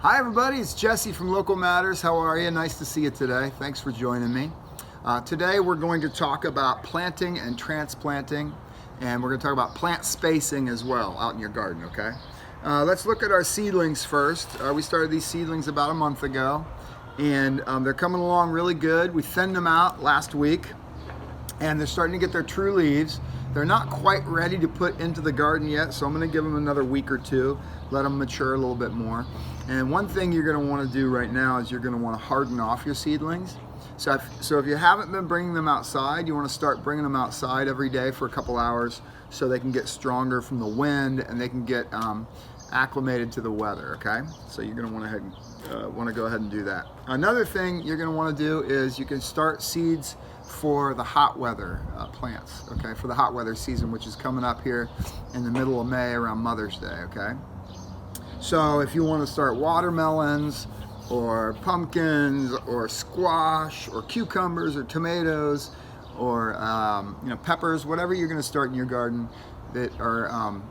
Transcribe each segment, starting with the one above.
Hi everybody, it's Jesse from Local Matters. How are you? Nice to see you today. Thanks for joining me. Today we're going to talk about planting and transplanting, and we're going to talk about plant spacing as well out in your garden, okay? Let's look at our seedlings first. We started these seedlings about a month ago, and they're coming along really good. We thinned them out last week, and they're starting to get their true leaves. They're not quite ready to put into the garden yet, so I'm going to give them another week or two, let them mature a little bit more. And one thing you're going to want to do right now is you're going to want to harden off your seedlings. So if you haven't been bringing them outside, you want to start bringing them outside every day for a couple hours so they can get stronger from the wind and they can get acclimated to the weather, okay? So you're going to want to go ahead and do that. Another thing you're going to want to do is you can start seeds for the hot weather plants, okay? For the hot weather season, which is coming up here in the middle of May around Mother's Day, okay? So if you want to start watermelons or pumpkins or squash or cucumbers or tomatoes or peppers, whatever you're going to start in your garden that are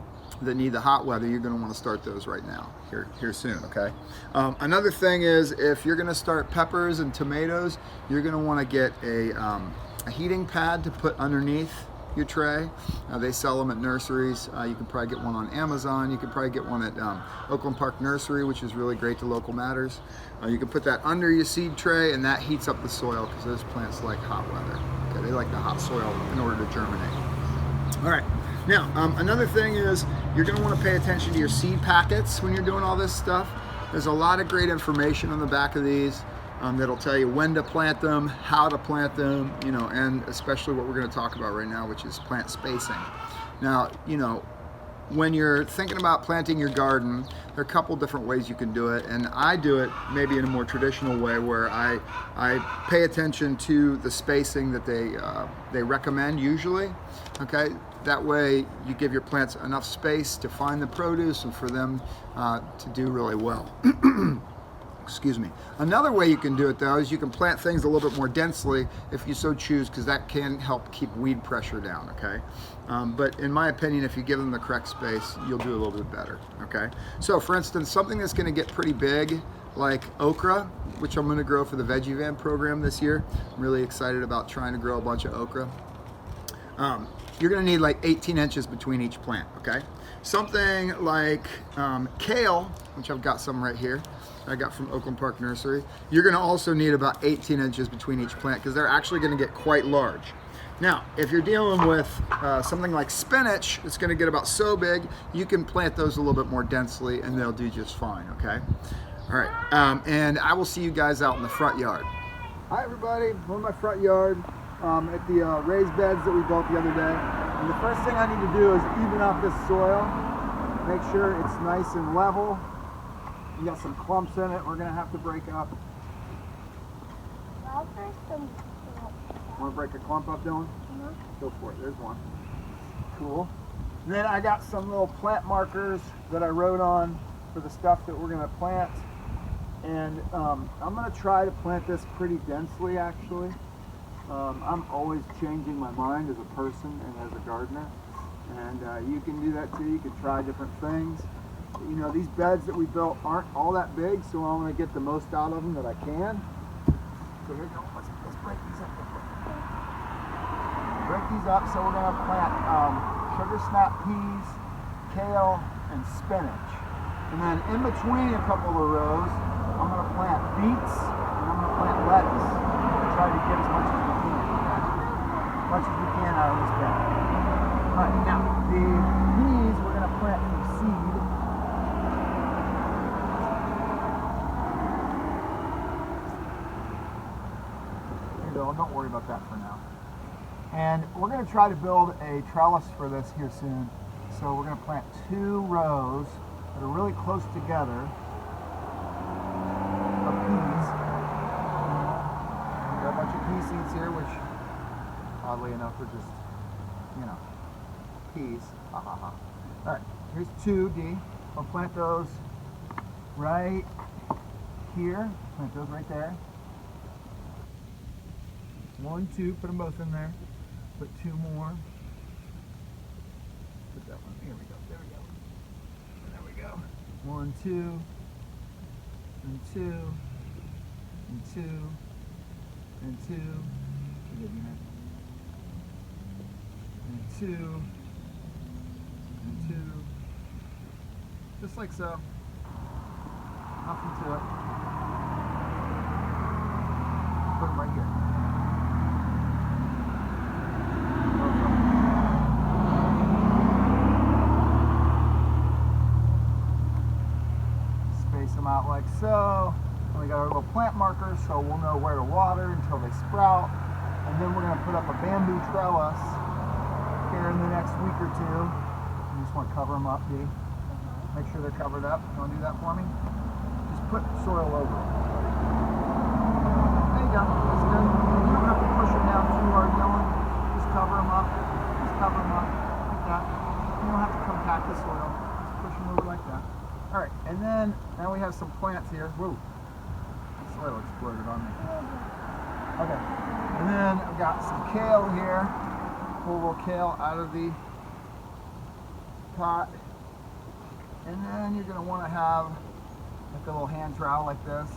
that need the hot weather, you're going to want to start those right now, here soon, okay? Another thing is, if you're going to start peppers and tomatoes, you're going to want to get a heating pad to put underneath your tray. They sell them at nurseries. You can probably get one on Amazon. You can probably get one at Oakland Park Nursery, which is really great to Local Matters. You can put that under your seed tray, and that heats up the soil because those plants like hot weather. Okay, they like the hot soil in order to germinate. All right. Now, another thing is you're going to want to pay attention to your seed packets when you're doing all this stuff. There's a lot of great information on the back of these that'll tell you when to plant them, how to plant them, and especially what we're going to talk about right now, which is plant spacing. Now, when you're thinking about planting your garden, there are a couple different ways you can do it, and I do it maybe in a more traditional way where I pay attention to the spacing that they recommend usually, okay? That way you give your plants enough space to find the produce and for them to do really well. Excuse me. Another way you can do it though is you can plant things a little bit more densely if you so choose, because that can help keep weed pressure down, okay? But in my opinion, if you give them the correct space, you'll do a little bit better, okay? So for instance, something that's going to get pretty big like okra, which I'm going to grow for the Veggie Van program this year. I'm really excited about trying to grow a bunch of okra. You're going to need like 18 inches between each plant, okay? Something like kale, which I've got some right here, I got from Oakland Park Nursery. You're going to also need about 18 inches between each plant because they're actually going to get quite large. Now, if you're dealing with something like spinach, it's going to get about so big, you can plant those a little bit more densely and they'll do just fine, okay? All right, and I will see you guys out in the front yard. Hi everybody, I'm in my front yard at the raised beds that we built the other day. And the first thing I need to do is even out this soil, make sure it's nice and level. We got some clumps in it we're going to have to break up. I'll first some. Want to break a clump up, Dylan? Go for it. There's one. Cool. And then I got some little plant markers that I wrote on for the stuff that we're going to plant. And I'm going to try to plant this pretty densely, actually. I'm always changing my mind as a person and as a gardener. And you can do that too. You can try different things. These beds that we built aren't all that big, so I want to get the most out of them that I can. So here we go. Let's break these up. Break these up. So we're going to plant sugar snap peas, kale, and spinach. And then in between a couple of rows, I'm going to plant beets and I'm going to plant lettuce. Try to get as much as we can. As much as we can out of this bed. All right, now the peas we're going to plant from seed. Don't worry about that for now. And we're going to try to build a trellis for this here soon. So we're going to plant 2 rows that are really close together of peas. We've got a bunch of pea seeds here, which oddly enough are just, peas. All right, here's 2D. I'll plant those right here. Plant those right there. 1, 2, put them both in there. Put 2 more. Put that one. Here we go. There we go. There we go. 1, 2. and 2, and 2, and 2, and 2, and 2, just like so. Nothing to it. Put them right here. Space them out like so. And we got our little plant markers so we'll know where to water until they sprout. And then we're going to put up a bamboo trellis here in the next week or two. You just want to cover them up, Dee. Make sure they're covered up. You want to do that for me? Just put soil over it. There you go. That's good. You don't have to push them down too hard, Dylan. Just cover them up. Just cover them up like that. You don't have to compact the soil. Just push them over like that. All right, and then now we have some plants here. Whoa, the soil exploded on me. Okay, and then I've got some kale here. Pull a little kale out of the pot. And then you're going to want to have like a little hand trowel like this.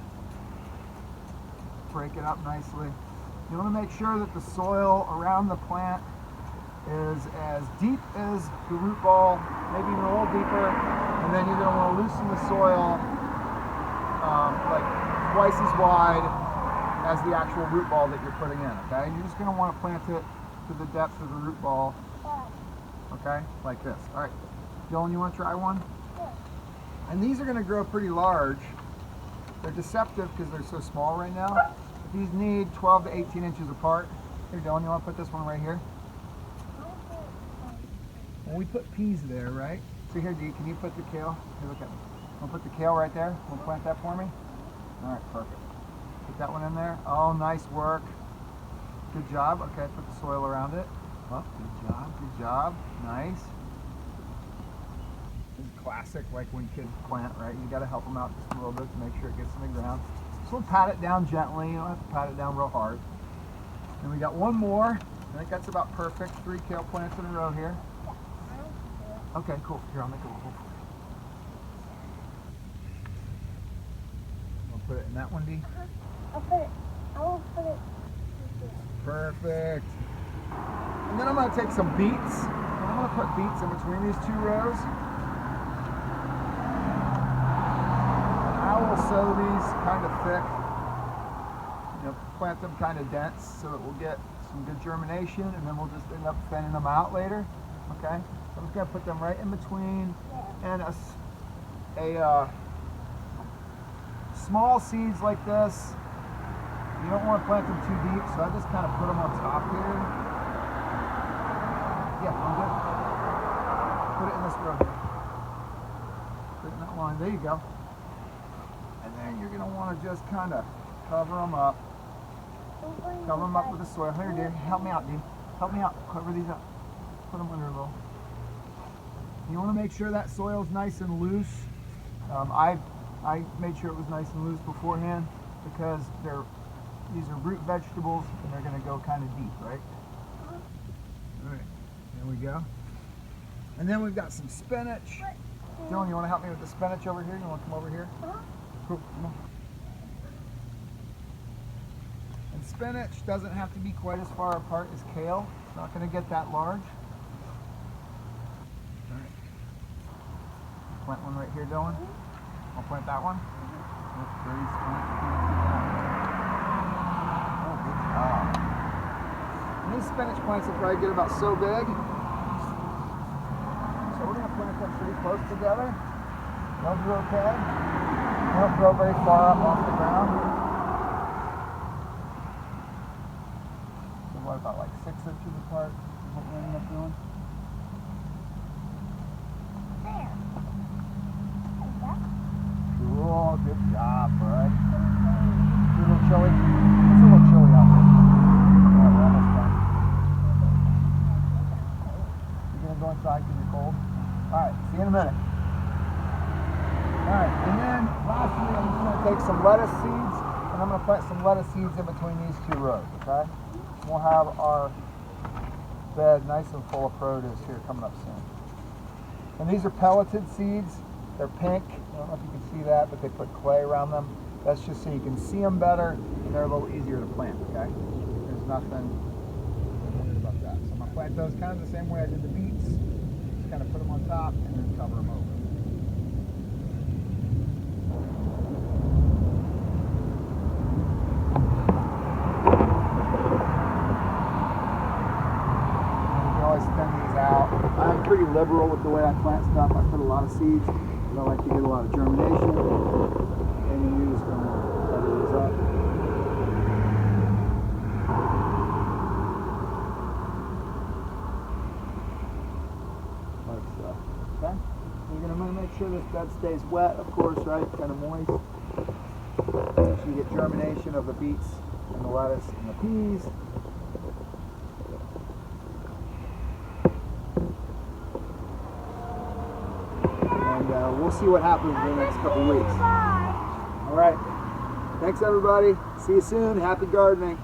Break it up nicely. You want to make sure that the soil around the plant is as deep as the root ball, maybe even a little deeper. And then you're going to want to loosen the soil like twice as wide as the actual root ball that you're putting in, okay? You're just going to want to plant it to the depth of the root ball, okay? Like this. All right, Dylan, you want to try one? And these are going to grow pretty large. They're deceptive because they're so small right now. But these need 12 to 18 inches apart. Here, Dylan, you want to put this one right here? Well, we put peas there, right? So here, Dee, can you put the kale? Here, look at me. Want to put the kale right there? Want to plant that for me? All right, perfect. Put that one in there. Oh, nice work. Good job. Okay, put the soil around it. Oh, good job, good job. Nice. Classic, like when kids plant, right? You got to help them out just a little bit to make sure it gets in the ground. So we'll pat it down gently. You don't have to pat it down real hard. And we got one more. I think that's about perfect. 3 kale plants in a row here. Okay, cool. Here, I'll make a little hole for you. I'll put it in that one, Dee. I will put it. Perfect. And then I'm going to take some beets. And I'm going to put beets in between these 2 rows. I will sow these kind of thick, plant them kind of dense so that we'll get some good germination, and then we'll just end up thinning them out later. Okay, so I'm just going to put them right in between, and small seeds like this, you don't want to plant them too deep, so I just kind of put them on top here. Yeah, I'm good. Put it in this row here. Put it in that line. There you go. And then you're going to want to just kind of cover them up. Cover them up with the soil. Here, dear. Help me out, Dean. Help me out. Cover these up. Put them under a little. You want to make sure that soil's nice and loose. I made sure it was nice and loose beforehand because these are root vegetables and they're going to go kind of deep, right? All right. There we go. And then we've got some spinach. Dylan, you want to help me with the spinach over here? You want to come over here? Cool, come on. And spinach doesn't have to be quite as far apart as kale. It's not going to get that large. All right. Plant one right here, Dylan. I'll plant that one. Oh, good job. And these spinach plants will probably get about so big. So we're going to plant them pretty close together. Those are okay. They don't grow very far up off the ground. So what, about like 6 inches apart is what we ended up doing? There. Cool, good job, bud. A little chilly? It's a little chilly out there. Alright, we're almost done. You're going to go inside because you're cold? Alright, see you in a minute. Alright, and then lastly I'm just going to take some lettuce seeds and I'm going to plant some lettuce seeds in between these 2 rows, okay? We'll have our bed nice and full of produce here coming up soon. And these are pelleted seeds. They're pink. I don't know if you can see that, but they put clay around them That's just so you can see them better and they're a little easier to plant, okay? There's nothing weird about that. So I'm going to plant those kind of the same way I did the beets. Just kind of put them on top and then cover them over. Out. I'm pretty liberal with the way I plant stuff. I put a lot of seeds because I like to get a lot of germination. And then you're just going to cover these up. Like so. Okay? You're going to make sure this bed stays wet, of course, right? Kind of moist. So you get germination of the beets and the lettuce and the peas. We'll see what happens in the next couple weeks. All right. Thanks, everybody. See you soon. Happy gardening.